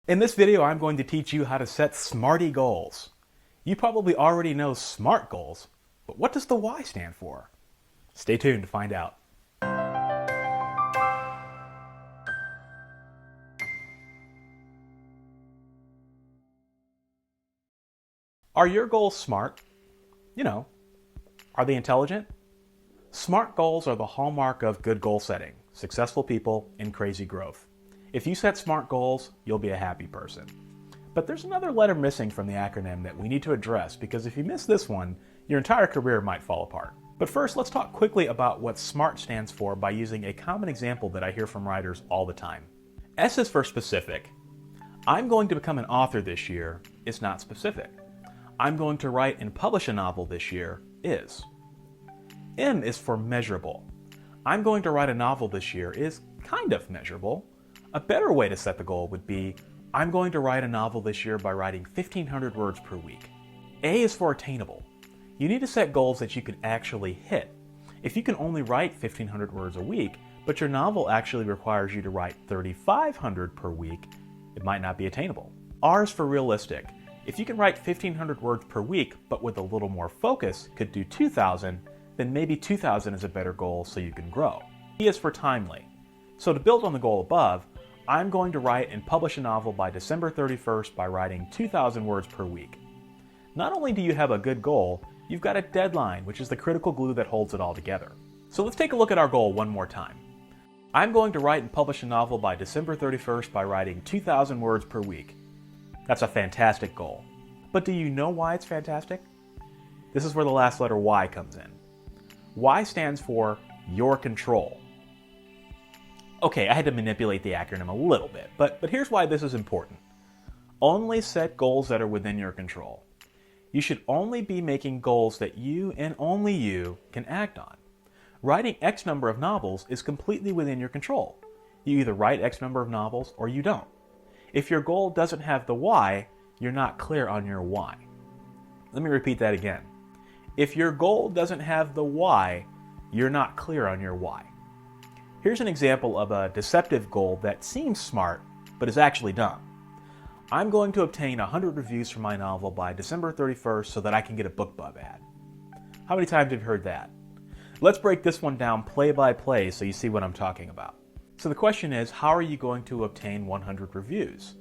In this video, I'm going to teach you how to set SMART-Y goals. You probably already know SMART goals, but what does the Y stand for? Stay tuned to find out. Are your goals SMART? You know, are they intelligent? SMART goals are the hallmark of good goal setting, successful people, and crazy growth. If you set SMART goals, you'll be a happy person. But there's another letter missing from the acronym that we need to address, because if you miss this one, your entire career might fall apart. But first, let's talk quickly about what SMART stands for by using a common example that I hear from writers all the time. S is for specific. I'm going to become an author this year is not specific. I'm going to write and publish a novel this year is. M is for measurable. I'm going to write a novel this year is kind of measurable. A better way to set the goal would be, I'm going to write a novel this year by writing 1,500 words per week. A is for attainable. You need to set goals that you can actually hit. If you can only write 1,500 words a week, but your novel actually requires you to write 3,500 per week, it might not be attainable. R is for realistic. If you can write 1,500 words per week, but with a little more focus, could do 2,000, then maybe 2,000 is a better goal so you can grow. T is for timely. So to build on the goal above, I'm going to write and publish a novel by December 31st by writing 2,000 words per week. Not only do you have a good goal, you've got a deadline, which is the critical glue that holds it all together. So let's take a look at our goal one more time. I'm going to write and publish a novel by December 31st by writing 2,000 words per week. That's a fantastic goal. But do you know why it's fantastic? This is where the last letter Y comes in. Y stands for your control. Okay, I had to manipulate the acronym a little bit, but here's why this is important. Only set goals that are within your control. You should only be making goals that you and only you can act on. Writing X number of novels is completely within your control. You either write X number of novels or you don't. If your goal doesn't have the Y, you're not clear on your why. Let me repeat that again. If your goal doesn't have the Y, you're not clear on your why. Here's an example of a deceptive goal that seems smart, but is actually dumb. I'm going to obtain 100 reviews for my novel by December 31st so that I can get a BookBub ad. How many times have you heard that? Let's break this one down play by play so you see what I'm talking about. So the question is, how are you going to obtain 100 reviews?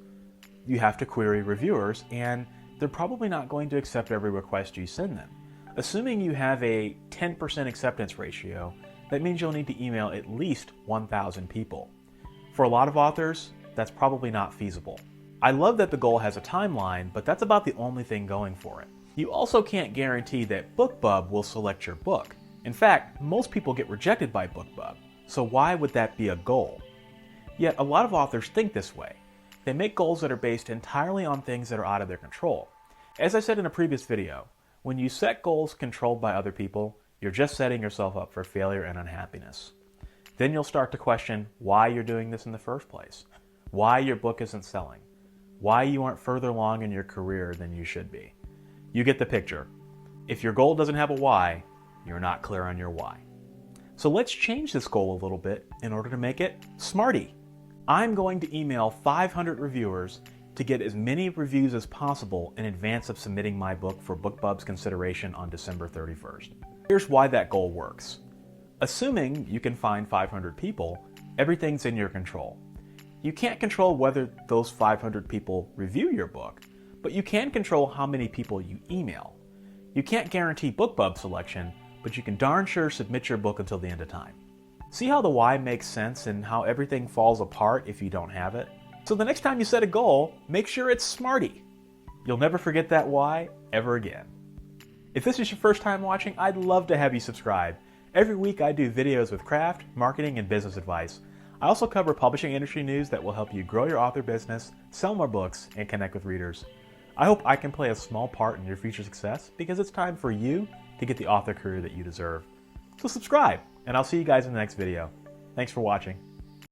You have to query reviewers, and they're probably not going to accept every request you send them. Assuming you have a 10% acceptance ratio, that means you'll need to email at least 1,000 people. For a lot of authors, that's probably not feasible. I love that the goal has a timeline, but that's about the only thing going for it. You also can't guarantee that BookBub will select your book. In fact, most people get rejected by BookBub, so why would that be a goal? Yet a lot of authors think this way. They make goals that are based entirely on things that are out of their control. As I said in a previous video, when you set goals controlled by other people, you're just setting yourself up for failure and unhappiness. Then you'll start to question why you're doing this in the first place, why your book isn't selling, why you aren't further along in your career than you should be. You get the picture. If your goal doesn't have a why, you're not clear on your why. So let's change this goal a little bit in order to make it SMART-Y. I'm going to email 500 reviewers to get as many reviews as possible in advance of submitting my book for BookBub's consideration on December 31st. Here's why that goal works. Assuming you can find 500 people, everything's in your control. You can't control whether those 500 people review your book, but you can control how many people you email. You can't guarantee BookBub selection, but you can darn sure submit your book until the end of time. See how the why makes sense and how everything falls apart if you don't have it? So the next time you set a goal, make sure it's SMART-Y. You'll never forget that why ever again. If this is your first time watching, I'd love to have you subscribe. Every week I do videos with craft, marketing, and business advice. I also cover publishing industry news that will help you grow your author business, sell more books, and connect with readers. I hope I can play a small part in your future success because it's time for you to get the author career that you deserve. So subscribe, and I'll see you guys in the next video. Thanks for watching.